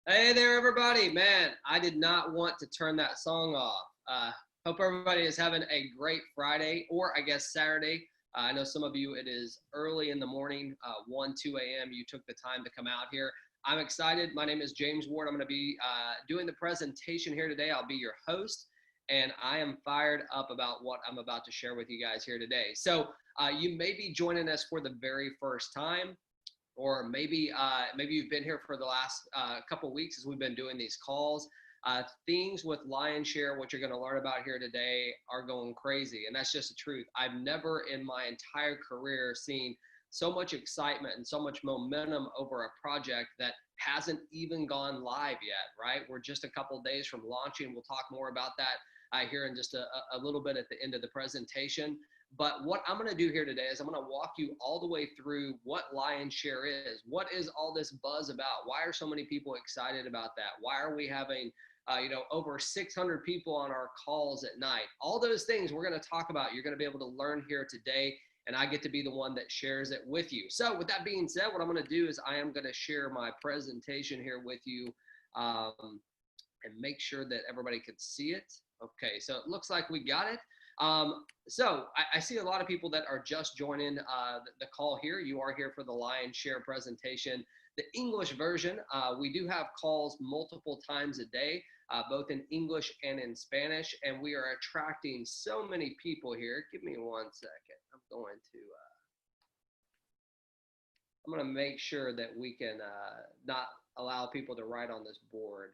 Hey there, everybody. Man, I did not want to turn that song off. Hope everybody is having a great Friday, or I guess Saturday. I know some of you, it is early in the morning, 1, 2 a.m. You took the time to come out here. I'm excited. My name is James Ward. I'm going to be doing the presentation here today. I'll be your host, and I am fired up about what I'm about to share with you guys here today. So you may be joining us for the very first time, or maybe you've been here for the last couple of weeks as we've been doing these calls. Things with Lionshare, what you're going to learn about here today, are going crazy, and that's just the truth. I've never in my entire career seen so much excitement and so much momentum over a project that hasn't even gone live yet, right? We're just a couple of days from launching. We'll talk more about that here in just a little bit at the end of the presentation. But what I'm going to do here today is I'm going to walk you all the way through what Lionshare is. What is all this buzz about? Why are so many people excited about that? Why are we having over 600 people on our calls at night? All those things we're going to talk about. You're going to be able to learn here today, and I get to be the one that shares it with you. So with that being said, what I'm going to do is I am going to share my presentation here with you and make sure that everybody can see it. Okay, so it looks like we got it. So I see a lot of people that are just joining the call here. You are here for the Lionshare presentation. The English version, we do have calls multiple times a day, both in English and in Spanish, and we are attracting so many people here. Give me 1 second. I'm going to make sure that we can not allow people to write on this board.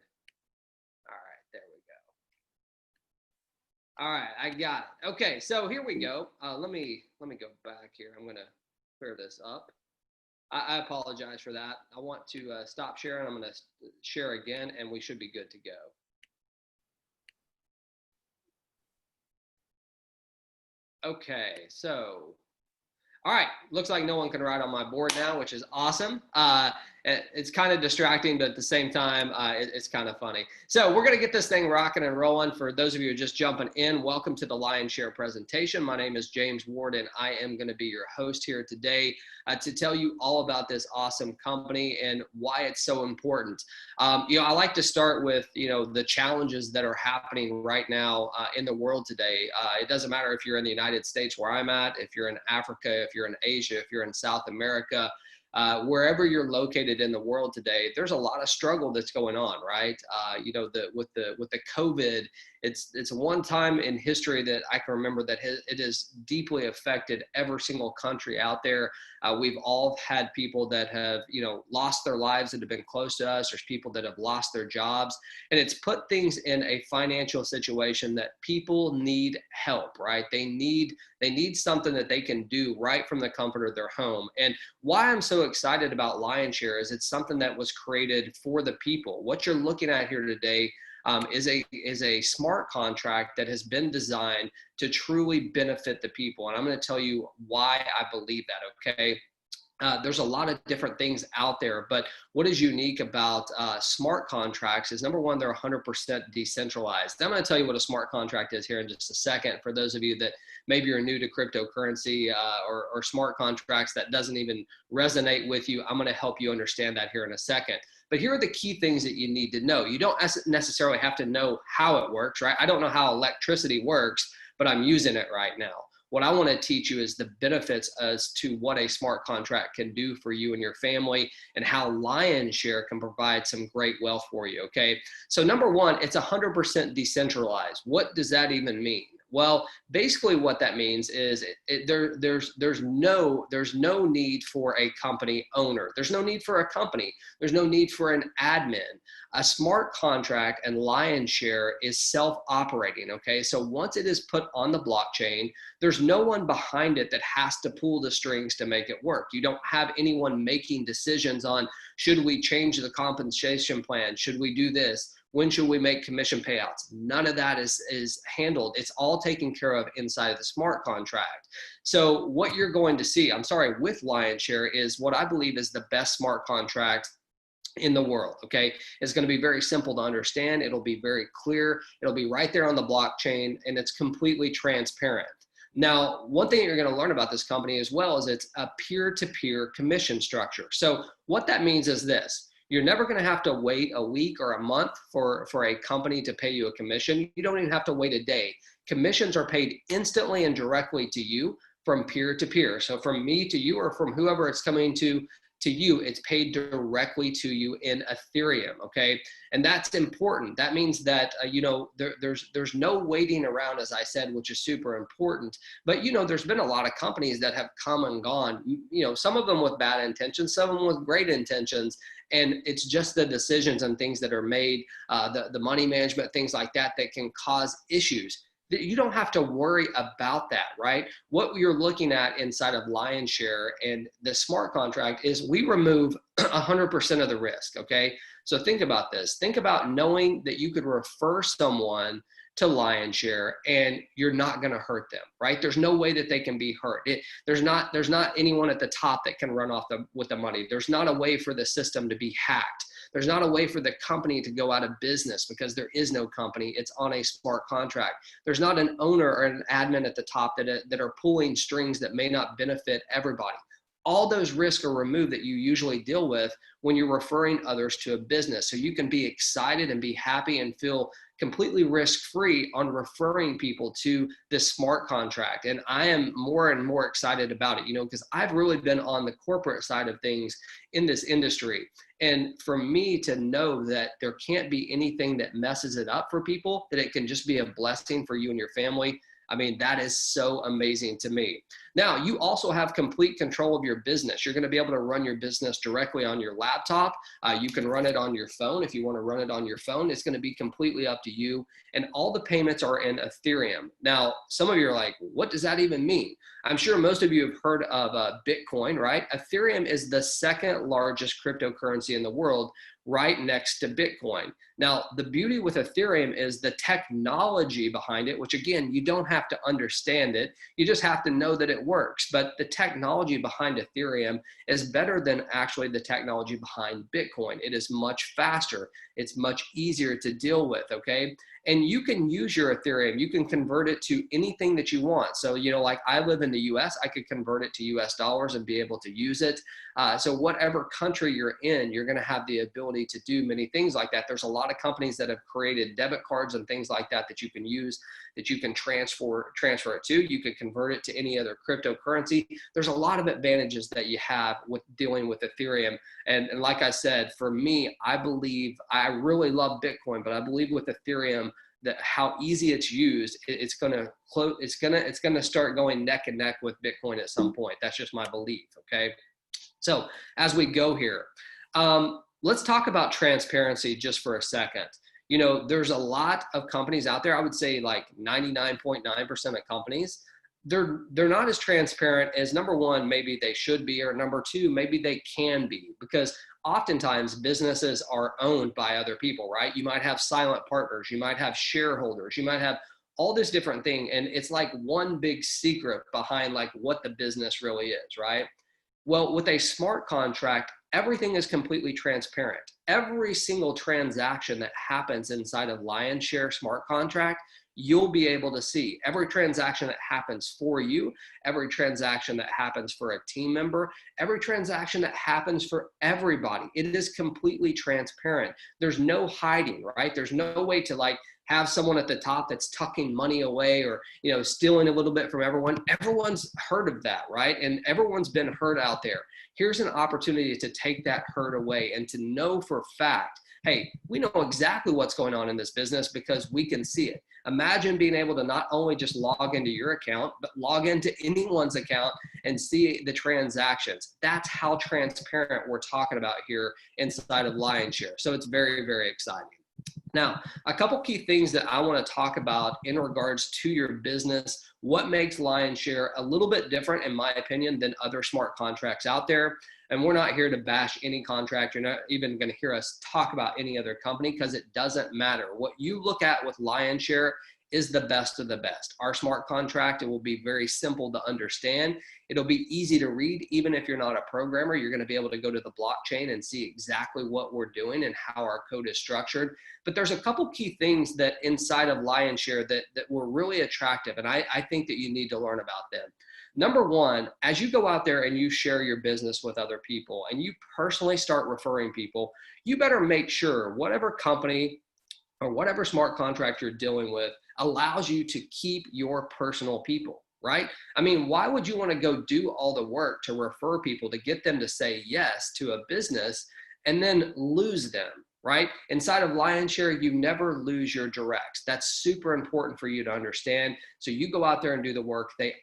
All right, there we go. All right, I got it. Okay, so here we go. Let me go back here. I'm going to clear this up. I apologize for that. I want to stop sharing. I'm going to share again, and we should be good to go. Okay, so all right, looks like no one can write on my board now, which is awesome. It's kind of distracting, but at the same time, it's kind of funny. So we're going to get this thing rocking and rolling. For those of you who are just jumping in, welcome to the Lionshare presentation. My name is James Ward, and I am going to be your host here today to tell you all about this awesome company and why it's so important. I like to start with, the challenges that are happening right now in the world today. It doesn't matter if you're in the United States where I'm at, if you're in Africa, if you're in Asia, if you're in South America, wherever you're located in the world today, there's a lot of struggle that's going on, right? With the COVID, it's one time in history that I can remember that it has deeply affected every single country out there. We've all had people that have, lost their lives that have been close to us. There's people that have lost their jobs, and it's put things in a financial situation that people need help, right? They need something that they can do right from the comfort of their home. And why I'm so excited about Lionshare is it's something that was created for the people. What you're looking at here today is a smart contract that has been designed to truly benefit the people. And I'm going to tell you why I believe that, okay? There's a lot of different things out there, but what is unique about smart contracts is, number one, they're 100% decentralized. I'm going to tell you what a smart contract is here in just a second. For those of you that maybe you're new to cryptocurrency or smart contracts, that doesn't even resonate with you, I'm going to help you understand that here in a second. But here are the key things that you need to know. You don't necessarily have to know how it works, right? I don't know how electricity works, but I'm using it right now. What I want to teach you is the benefits as to what a smart contract can do for you and your family, and how Lionshare can provide some great wealth for you, okay? So number one, it's 100% decentralized. What does that even mean? Well, basically what that means is there's no need for a company owner. There's no need for a company. There's no need for an admin. A smart contract and Lionshare is self-operating, okay? So once it is put on the blockchain, there's no one behind it that has to pull the strings to make it work. You don't have anyone making decisions on, should we change the compensation plan? Should we do this? When should we make commission payouts? None of that is handled. It's all taken care of inside of the smart contract. So what you're going to see, with Lionshare, is what I believe is the best smart contract in the world, okay? It's going to be very simple to understand. It'll be very clear. It'll be right there on the blockchain, and it's completely transparent. Now, one thing you're going to learn about this company as well is it's a peer-to-peer commission structure. So what that means is this. You're never going to have to wait a week or a month for a company to pay you a commission. You don't even have to wait a day. Commissions are paid instantly and directly to you from peer to peer. So from me to you, or from whoever it's coming to you, it's paid directly to you in Ethereum. Okay. And that's important. That means that, there's no waiting around, as I said, which is super important. But, there's been a lot of companies that have come and gone, some of them with bad intentions, some of them with great intentions. And it's just the decisions and things that are made, the money management, things like that, that can cause issues. You don't have to worry about that, right? What you're looking at inside of Lionshare and the smart contract is we remove 100% of the risk, okay? So think about this. Think about knowing that you could refer someone to Lionshare and you're not going to hurt them, right? There's no way that they can be hurt. There's not anyone at the top that can run off with the money. There's not a way for the system to be hacked. There's not a way for the company to go out of business because there is no company. It's on a smart contract. There's not an owner or an admin at the top that are pulling strings that may not benefit everybody. All those risks are removed that you usually deal with when you're referring others to a business. So you can be excited and be happy and feel completely risk-free on referring people to this smart contract. And I am more and more excited about it, because I've really been on the corporate side of things in this industry. And for me to know that there can't be anything that messes it up for people, that it can just be a blessing for you and your family, I mean, that is so amazing to me. Now, you also have complete control of your business. You're going to be able to run your business directly on your laptop. You can run it on your phone. If you want to run it on your phone, it's going to be completely up to you. And all the payments are in Ethereum. Now, some of you are like, what does that even mean? I'm sure most of you have heard of Bitcoin, right? Ethereum is the second largest cryptocurrency in the world, right next to Bitcoin. Now, the beauty with Ethereum is the technology behind it, which again, you don't have to understand it. You just have to know that it works. But the technology behind Ethereum is better than actually the technology behind Bitcoin. It is much faster. It's much easier to deal with, okay? And you can use your Ethereum. You can convert it to anything that you want. So, like I live in the US, I could convert it to US dollars and be able to use it. So whatever country you're in, you're going to have the ability to do many things like that. There's a lot of companies that have created debit cards and things like that you can use, that you can transfer it to. You could convert it to any other cryptocurrency. There's a lot of advantages that you have with dealing with Ethereum. And like I said, for me, I really love Bitcoin, but I believe with Ethereum, that how easy it's used, it's gonna start going neck and neck with Bitcoin at some point. That's just my belief. Okay, so as we go here, let's talk about transparency just for a second. There's a lot of companies out there. I would say like 99.9% of companies, they're not as transparent as, number one, maybe they should be, or number two, maybe they can be, because oftentimes businesses are owned by other people, right? You might have silent partners, you might have shareholders, you might have all this different thing. And it's like one big secret behind like what the business really is, right? Well, with a smart contract, everything is completely transparent. Every single transaction that happens inside of Lionshare smart contract, you'll be able to see. Every transaction that happens for you, every transaction that happens for a team member, every transaction that happens for everybody. It is completely transparent. There's no hiding, right? There's no way to like have someone at the top that's tucking money away or, stealing a little bit from everyone. Everyone's heard of that, right? And everyone's been hurt out there. Here's an opportunity to take that hurt away and to know for a fact, hey, we know exactly what's going on in this business because we can see it. Imagine being able to not only just log into your account, but log into anyone's account and see the transactions. That's how transparent we're talking about here inside of Lionshare. So it's very, very exciting. Now, a couple key things that I want to talk about in regards to your business, what makes Lionshare a little bit different, in my opinion, than other smart contracts out there. And we're not here to bash any contract. You're not even going to hear us talk about any other company because it doesn't matter. What you look at with Lionshare is the best of the best. Our smart contract, it will be very simple to understand. It'll be easy to read. Even if you're not a programmer, you're going to be able to go to the blockchain and see exactly what we're doing and how our code is structured. But there's a couple key things that inside of Lionshare that were really attractive, and I think that you need to learn about them. Number one, as you go out there and you share your business with other people and you personally start referring people, you better make sure whatever company or whatever smart contract you're dealing with allows you to keep your personal people, right? I mean, why would you want to go do all the work to refer people to get them to say yes to a business and then lose them, right? Inside of Lionshare, you never lose your directs. That's super important for you to understand. So you go out there and do the work. They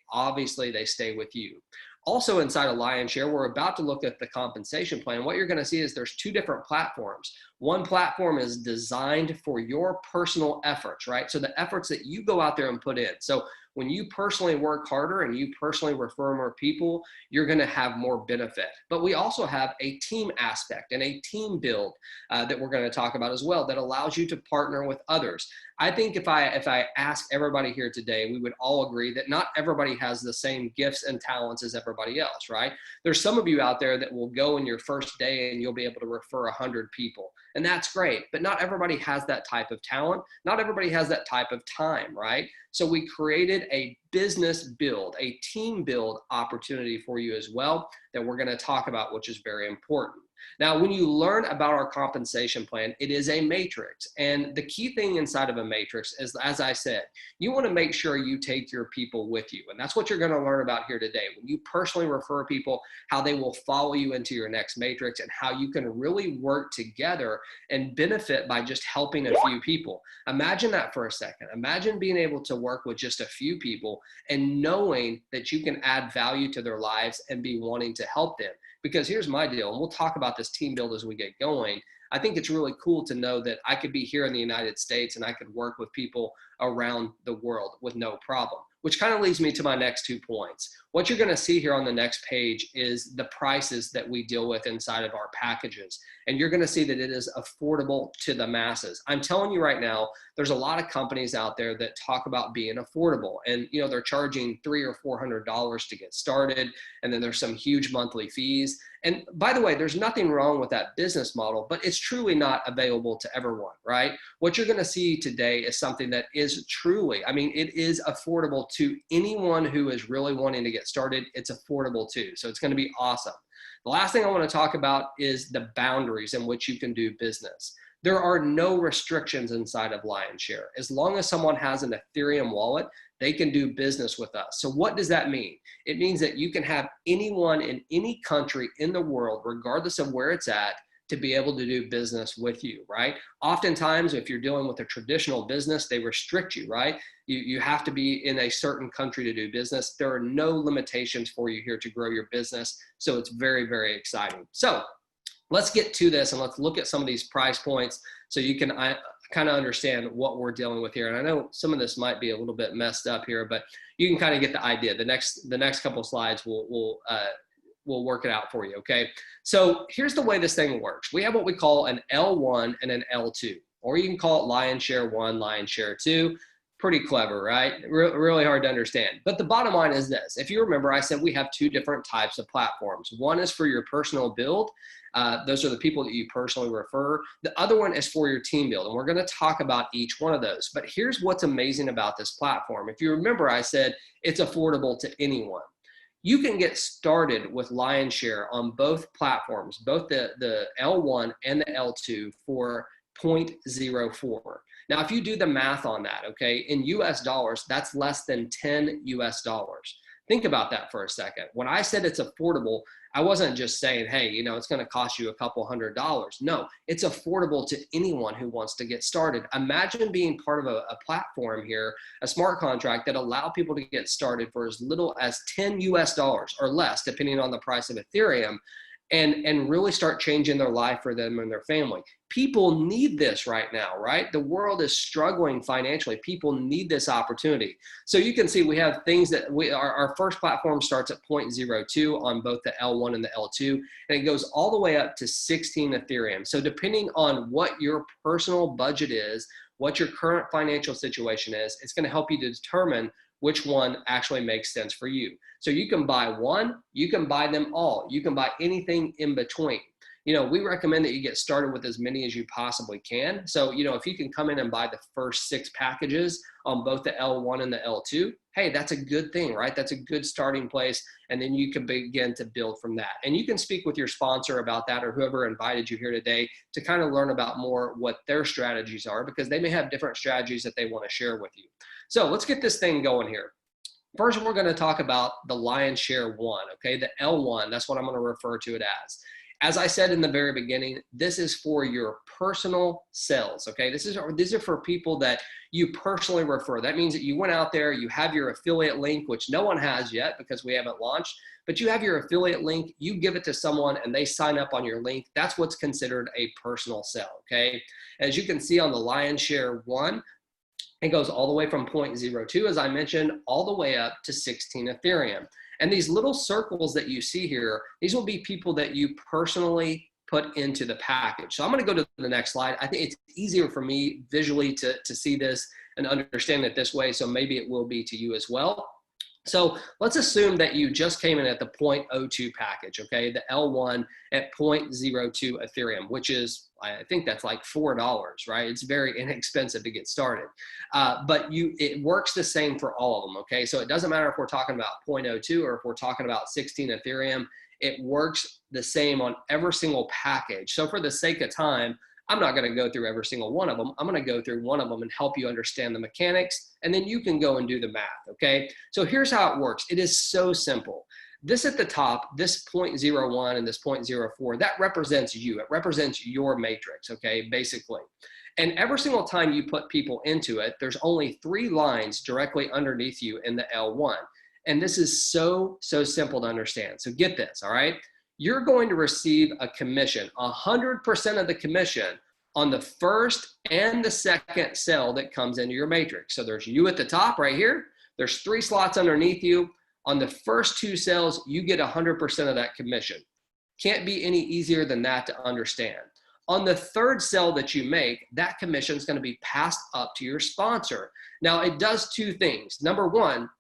stay with you. Also inside of Lionshare, we're about to look at the compensation plan. What you're going to see is there's two different platforms. One platform is designed for your personal efforts, right? So the efforts that you go out there and put in. So when you personally work harder and you personally refer more people, you're going to have more benefit. But we also have a team aspect and a team build that we're going to talk about as well that allows you to partner with others. I think if I ask everybody here today, we would all agree that not everybody has the same gifts and talents as everybody else, right? There's some of you out there that will go in your first day and you'll be able to refer 100 people. And that's great, but not everybody has that type of talent. Not everybody has that type of time, right? So we created a business build, a team build opportunity for you as well that we're going to talk about, which is very important. Now, when you learn about our compensation plan, it is a matrix. And the key thing inside of a matrix is, as I said, you want to make sure you take your people with you. And that's what you're going to learn about here today. When you personally refer people, how they will follow you into your next matrix and how you can really work together and benefit by just helping a few people. Imagine that for a second. Imagine being able to work with just a few people and knowing that you can add value to their lives and be wanting to help them. Because here's my deal, and we'll talk about this team build as we get going. I think it's really cool to know that I could be here in the United States and I could work with people around the world with no problem, which kind of leads me to my next 2 points. What you're going to see here on the next page is the prices that we deal with inside of our packages. And you're going to see that it is affordable to the masses. I'm telling you right now, there's a lot of companies out there that talk about being affordable, and they're charging $300 or $400 to get started, and then there's some huge monthly fees. And by the way, there's nothing wrong with that business model, but it's truly not available to everyone, right? What you're going to see today is something that is truly, it is affordable to anyone who is really wanting to get started. It's affordable too. So it's going to be awesome. The last thing I want to talk about is the boundaries in which you can do business. There are no restrictions inside of Lionshare. As long as someone has an Ethereum wallet, they can do business with us. So what does that mean? It means that you can have anyone in any country in the world, regardless of where it's at, to be able to do business with you, right? Oftentimes, if you're dealing with a traditional business, they restrict you, right? You have to be in a certain country to do business. There are no limitations for you here to grow your business. So it's very, very exciting. So let's get to this and let's look at some of these price points so you can kind of understand what we're dealing with here. And I know some of this might be a little bit messed up here, but you can kind of get the idea. The next couple of slides will work it out for you, okay? So here's the way this thing works. We have what we call an L1 and an L2, or you can call it Lionshare 1, Lionshare 2. Pretty clever, right? Really hard to understand. But the bottom line is this. If you remember, I said we have 2 different types of platforms. One is for your personal build. Those are the people that you personally refer. The other one is for your team build. And we're going to talk about each one of those. But here's what's amazing about this platform. If you remember, I said it's affordable to anyone. You can get started with Lionshare on both platforms, both the L1 and the L2 for 0.04. Now, if you do the math on that, okay, in US dollars, that's less than 10 US dollars. Think about that for a second. When I said it's affordable, I wasn't just saying, hey, it's going to cost you a couple $100. No, it's affordable to anyone who wants to get started. Imagine being part of a platform here, a smart contract that allow people to get started for as little as 10 US dollars or less, depending on the price of Ethereum, and really start changing their life for them and their family. People need this right now, right? The world is struggling financially. People need this opportunity. So you can see we have things that our first platform starts at 0.02 on both the L1 and the L2, and it goes all the way up to 16 Ethereum. So depending on what your personal budget is, what your current financial situation is, it's going to help you to determine which one actually makes sense for you. So you can buy one, you can buy them all, you can buy anything in between. we recommend that you get started with as many as you possibly can. So, if you can come in and buy the first 6 packages on both the L1 and the L2, hey, that's a good thing, right? That's a good starting place. And then you can begin to build from that. And you can speak with your sponsor about that, or whoever invited you here today, to kind of learn about more what their strategies are, because they may have different strategies that they want to share with you. So let's get this thing going here. First, we're going to talk about the lion's share one, okay? The L1, that's what I'm going to refer to it as. As I said in the very beginning, this is for your personal sales, okay? These are for people that you personally refer. That means that you went out there, you have your affiliate link, which no one has yet because we haven't launched, but you have your affiliate link, you give it to someone and they sign up on your link. That's what's considered a personal sale, okay? As you can see on the lion's share one, it goes all the way from 0.02, as I mentioned, all the way up to 16 Ethereum. And these little circles that you see here, these will be people that you personally put into the package. So I'm going to go to the next slide. I think it's easier for me visually to see this and understand it this way. So maybe it will be to you as well. So let's assume that you just came in at the 0.02 package, okay? The L1 at 0.02 Ethereum, which is, I think that's like $4, right? It's very inexpensive to get started. But it works the same for all of them, okay? So it doesn't matter if we're talking about 0.02 or if we're talking about 16 Ethereum, it works the same on every single package. So for the sake of time, I'm not going to go through every single one of them. I'm going to go through one of them and help you understand the mechanics, and then you can go and do the math, okay? So here's how it works. It is so simple. This at the top, this 0.01 and this 0.04, that represents you. It represents your matrix, okay, basically. And every single time you put people into it, there's only 3 lines directly underneath you in the L1. And this is so simple to understand. So get this, all right? You're going to receive a commission, 100% of the commission on the first and the second cell that comes into your matrix. So there's you at the top right here. There's 3 slots underneath you. On the first 2 cells, you get 100% of that commission. Can't be any easier than that to understand. On the third cell that you make, that commission is going to be passed up to your sponsor. Now, it does 2 things. Number one,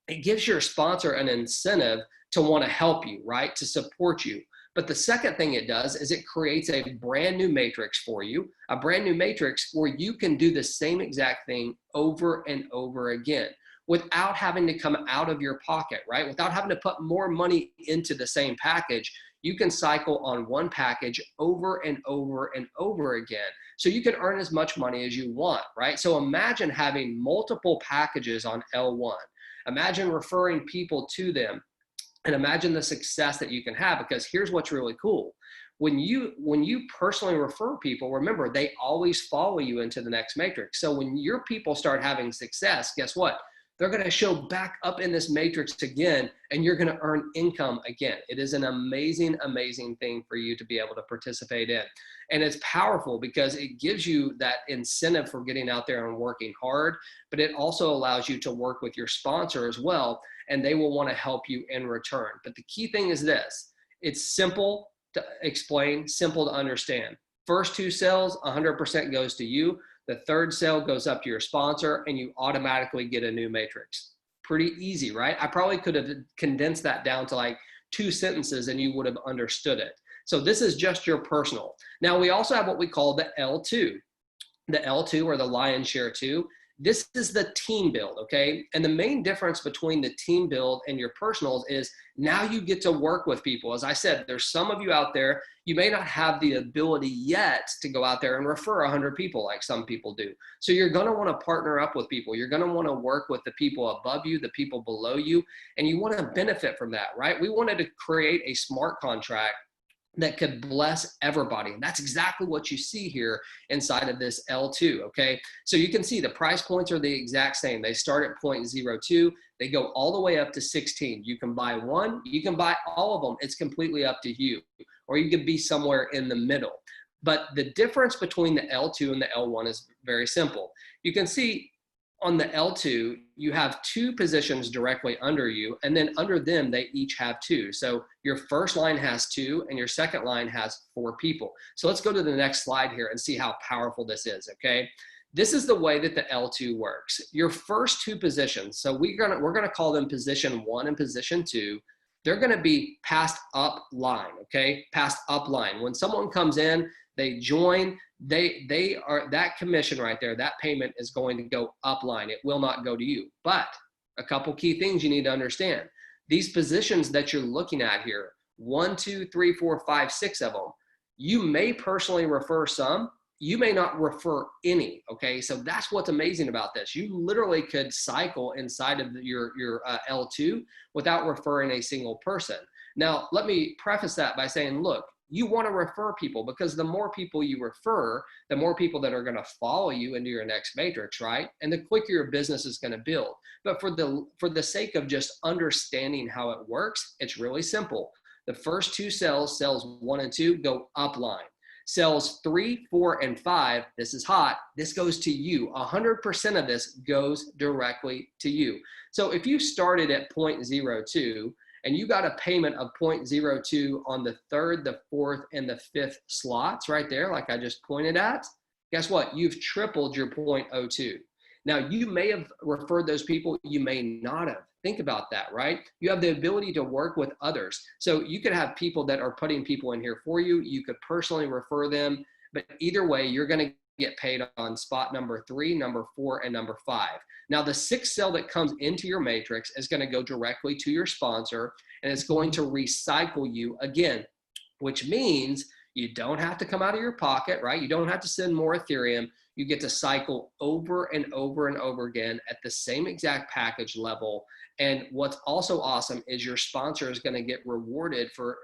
it gives your sponsor an incentive to want to help you, right? To support you. But the second thing it does is it creates a brand new matrix for you, a brand new matrix where you can do the same exact thing over and over again without having to come out of your pocket, right? Without having to put more money into the same package. You can cycle on one package over and over and over again. So you can earn as much money as you want, right? So imagine having multiple packages on L1. Imagine referring people to them. And imagine the success that you can have, because here's what's really cool. When you personally refer people, remember, they always follow you into the next matrix. So when your people start having success, guess what? They're going to show back up in this matrix again, and you're going to earn income again. It is an amazing, amazing thing for you to be able to participate in. And it's powerful because it gives you that incentive for getting out there and working hard, but it also allows you to work with your sponsor as well, and they will want to help you in return. But the key thing is this: it's simple to explain, simple to understand. First 2 cells, 100% goes to you. The third cell goes up to your sponsor, and you automatically get a new matrix. Pretty easy, right? I probably could have condensed that down to like 2 sentences and you would have understood it. So this is just your personal. Now we also have what we call the L2. The L2, or the lion's share 2. This is the team build, okay? And the main difference between the team build and your personals is now you get to work with people. As I said, there's some of you out there, you may not have the ability yet to go out there and refer 100 people like some people do. So you're gonna wanna partner up with people. You're gonna wanna work with the people above you, the people below you, and you wanna benefit from that, right? We wanted to create a smart contract that could bless everybody. And that's exactly what you see here inside of this L2, okay? So you can see the price points are the exact same. They start at 0.02, they go all the way up to 16. You can buy one, you can buy all of them. It's completely up to you. Or you could be somewhere in the middle. But the difference between the L2 and the L1 is very simple. You can see on the L2, you have 2 positions directly under you, and then under them, they each have 2. So your first line has 2, and your second line has 4 people. So let's go to the next slide here and see how powerful this is, okay? This is the way that the L2 works. Your first 2 positions, so we're gonna call them position 1 and position 2. they're going to be passed up line, okay? Passed up line. When someone comes in, they join, they are, that commission right there, that payment is going to go up line. It will not go to you. But a couple key things you need to understand. These positions that you're looking at here, 1, 2, 3, 4, 5, 6 of them, you may personally refer some, you may not refer any, okay? So that's what's amazing about this. You literally could cycle inside of your L2 without referring a single person. Now, let me preface that by saying, look, you want to refer people, because the more people you refer, the more people that are going to follow you into your next matrix, right? And the quicker your business is going to build. But for the sake of just understanding how it works, it's really simple. The first two cells, cells 1 and 2, go upline. Cells 3, 4, and 5, this is hot, this goes to you. 100% of this goes directly to you. So if you started at 0.02 and you got a payment of 0.02 on the 3rd, the 4th, and the 5th slots right there, like I just pointed at, guess what? You've tripled your 0.02. Now, you may have referred those people, you may not have. Think about that, right? You have the ability to work with others. So you could have people that are putting people in here for you. You could personally refer them, but either way, you're going to get paid on spot number 3, number 4, and number 5. Now, the 6th cell that comes into your matrix is going to go directly to your sponsor, and it's going to recycle you again, which means you don't have to come out of your pocket, right? You don't have to send more Ethereum. You get to cycle over and over and over again at the same exact package level. And what's also awesome is your sponsor is going to get rewarded for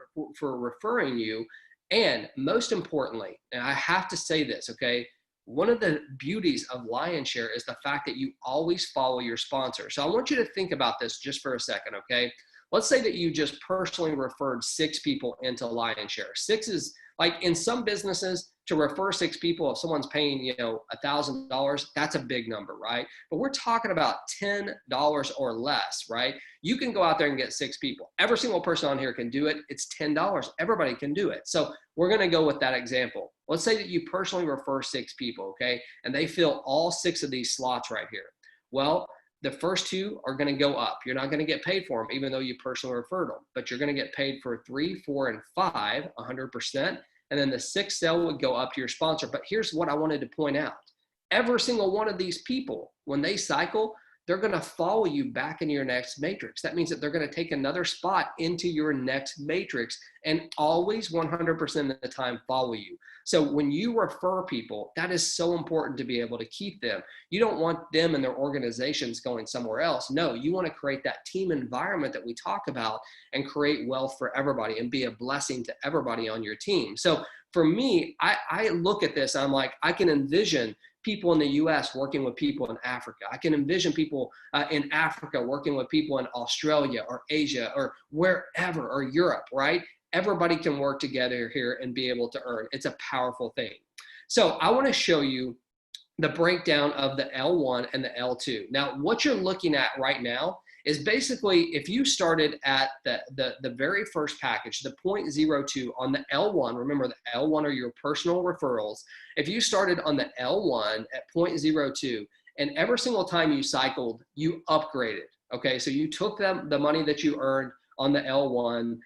referring you. And most importantly, and I have to say this, okay, one of the beauties of Lionshare is the fact that you always follow your sponsor. So I want you to think about this just for a second, okay? Let's say that you just personally referred 6 people into Lionshare. 6 is, like, in some businesses, to refer 6 people, if someone's paying, you know, $1,000, that's a big number, right? But we're talking about $10 or less, right? You can go out there and get 6 people. Every single person on here can do it. It's $10. Everybody can do it. So we're going to go with that example. Let's say that you personally refer 6 people, okay? And they fill all 6 of these slots right here. Well, the first 2 are going to go up. You're not going to get paid for them, even though you personally referred them, but you're going to get paid for 3, 4, and 5, 100%. And then the 6th cell would go up to your sponsor. But here's what I wanted to point out. Every single one of these people, when they cycle, they're going to follow you back into your next matrix. That means that they're going to take another spot into your next matrix and always 100% of the time follow you. So when you refer people, that is so important to be able to keep them. You don't want them and their organizations going somewhere else. No, you want to create that team environment that we talk about and create wealth for everybody and be a blessing to everybody on your team. So for me, I look at this, I'm like, I can envision people in the US working with people in Africa. I can envision people in Africa working with people in Australia or Asia or wherever, or Europe, right? Everybody can work together here and be able to earn. It's a powerful thing. So I want to show you the breakdown of the L1 and the L2. Now, what you're looking at right now is basically if you started at the very first package, the 0.02 on the L1, remember the L1 are your personal referrals. If you started on the L1 at 0.02 and every single time you cycled, you upgraded, okay? So you took the money that you earned on the L1,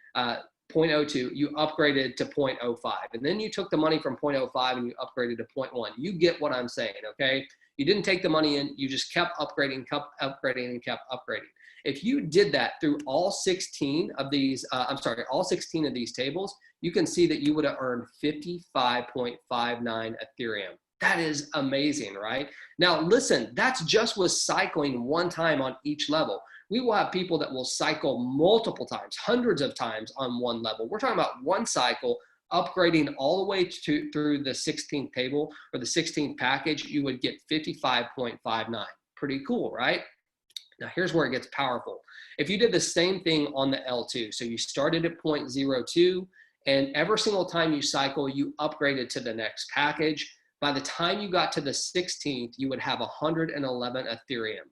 0.02, you upgraded to 0.05. And then you took the money from 0.05 and you upgraded to 0.1. You get what I'm saying, okay? You didn't take the money in, you just kept upgrading, kept upgrading, and kept upgrading. If you did that through all 16 of these, all 16 of these tables, you can see that you would have earned 55.59 Ethereum. That is amazing, right? Now, listen, that's just with cycling one time on each level. We will have people that will cycle multiple times, hundreds of times on one level. We're talking about one cycle, upgrading all the way through the 16th table or the 16th package, you would get 55.59. Pretty cool, right? Now, here's where it gets powerful. If you did the same thing on the L2, so you started at 0.02, and every single time you cycle, you upgraded to the next package. By the time you got to the 16th, you would have 111 Ethereum.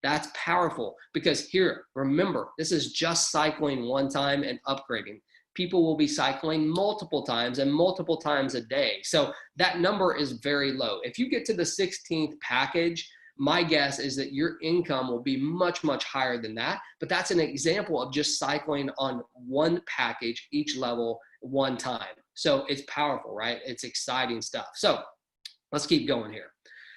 That's powerful because here, remember, this is just cycling one time and upgrading. People will be cycling multiple times and multiple times a day. So that number is very low. If you get to the 16th package, my guess is that your income will be much, much higher than that. But that's an example of just cycling on one package, each level, one time. So it's powerful, right? It's exciting stuff. So let's keep going here.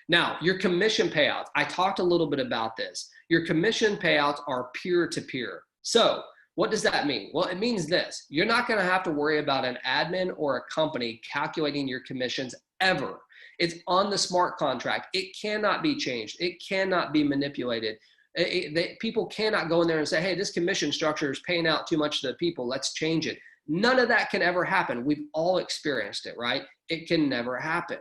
Now, your commission payouts. I talked a little bit about this. Your commission payouts are peer-to-peer. So what does that mean? Well, it means this. You're not going to have to worry about an admin or a company calculating your commissions ever. It's on the smart contract. It cannot be changed. It cannot be manipulated. People cannot go in there and say, hey, this commission structure is paying out too much to the people. Let's change it. None of that can ever happen. We've all experienced it, right? It can never happen.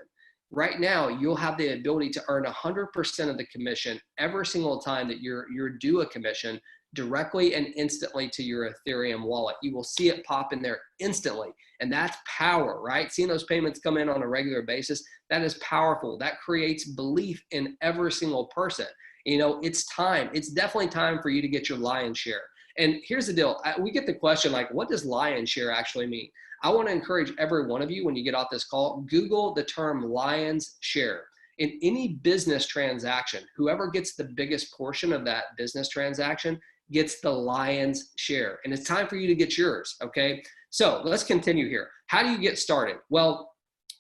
Right now, you'll have the ability to earn 100% of the commission every single time that you're due a commission directly and instantly to your Ethereum wallet. You will see it pop in there instantly. And that's power, right? Seeing those payments come in on a regular basis, that is powerful. That creates belief in every single person. You know, it's time. It's definitely time for you to get your lion's share. And here's the deal. We get the question like, what does lion's share actually mean? I want to encourage every one of you, when you get off this call, Google the term lion's share. In any business transaction, whoever gets the biggest portion of that business transaction gets the lion's share. And it's time for you to get yours, okay? So let's continue here. How do you get started? Well,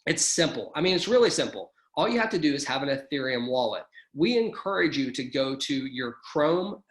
it's simple. I mean, it's really simple. All you have to do is have an Ethereum wallet. We encourage you to go to your Chrome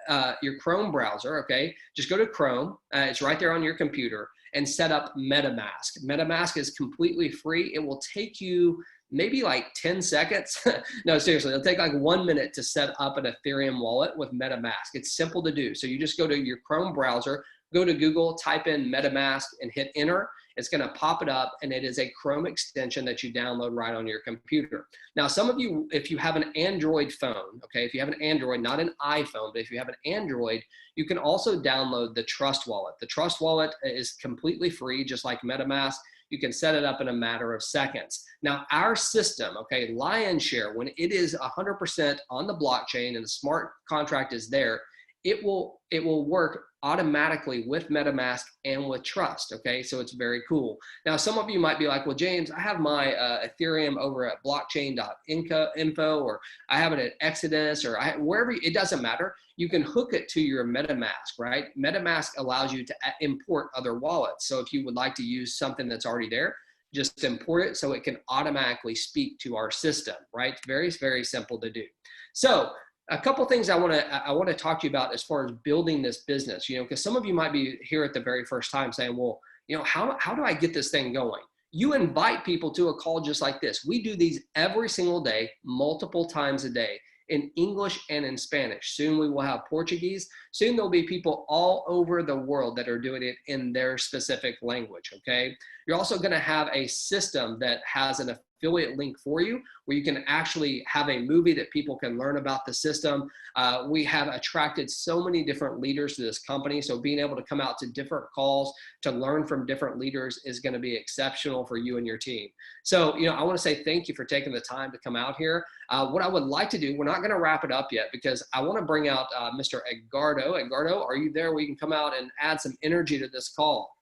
browser, okay? Just go to Chrome. It's right there on your computer, and set up MetaMask. MetaMask is completely free. It will take you maybe like 10 seconds. No, seriously, it'll take like 1 minute to set up an Ethereum wallet with MetaMask. It's simple to do. So you just go to your Chrome browser, go to Google, type in MetaMask and hit enter. It's gonna pop it up, and it is a Chrome extension that you download right on your computer. Now, some of you, if you have an Android phone, okay, if you have an Android, not an iPhone, but if you have an Android, you can also download the Trust Wallet. The Trust Wallet is completely free, just like MetaMask. You can set it up in a matter of seconds. Now, our system, okay, lion's share, when it is 100% on the blockchain and the smart contract is there, it will work automatically with MetaMask and with Trust, okay? So it's very cool. Now, some of you might be like, well, James, I have my Ethereum over at blockchain.info, or I have it at Exodus, or wherever, it doesn't matter. You can hook it to your MetaMask, right? MetaMask allows you to import other wallets. So if you would like to use something that's already there, just import it so it can automatically speak to our system, right? Very, very simple to do. So a couple things I want to talk to you about as far as building this business, you know, because some of you might be here at the very first time saying, well, you know, how do I get this thing going? You invite people to a call just like this. We do these every single day, multiple times a day, in English and in Spanish. Soon we will have Portuguese. Soon there'll be people all over the world that are doing it in their specific language, okay? You're also gonna have a system that has an affiliate link for you, where you can actually have a movie that people can learn about the system. We have attracted so many different leaders to this company, so being able to come out to different calls to learn from different leaders is going to be exceptional for you and your team. So, you know, I want to say thank you for taking the time to come out here. What I would like to do, we're not going to wrap it up yet, because I want to bring out Mr. Edgardo. Edgardo, are you there where you can come out and add some energy to this call?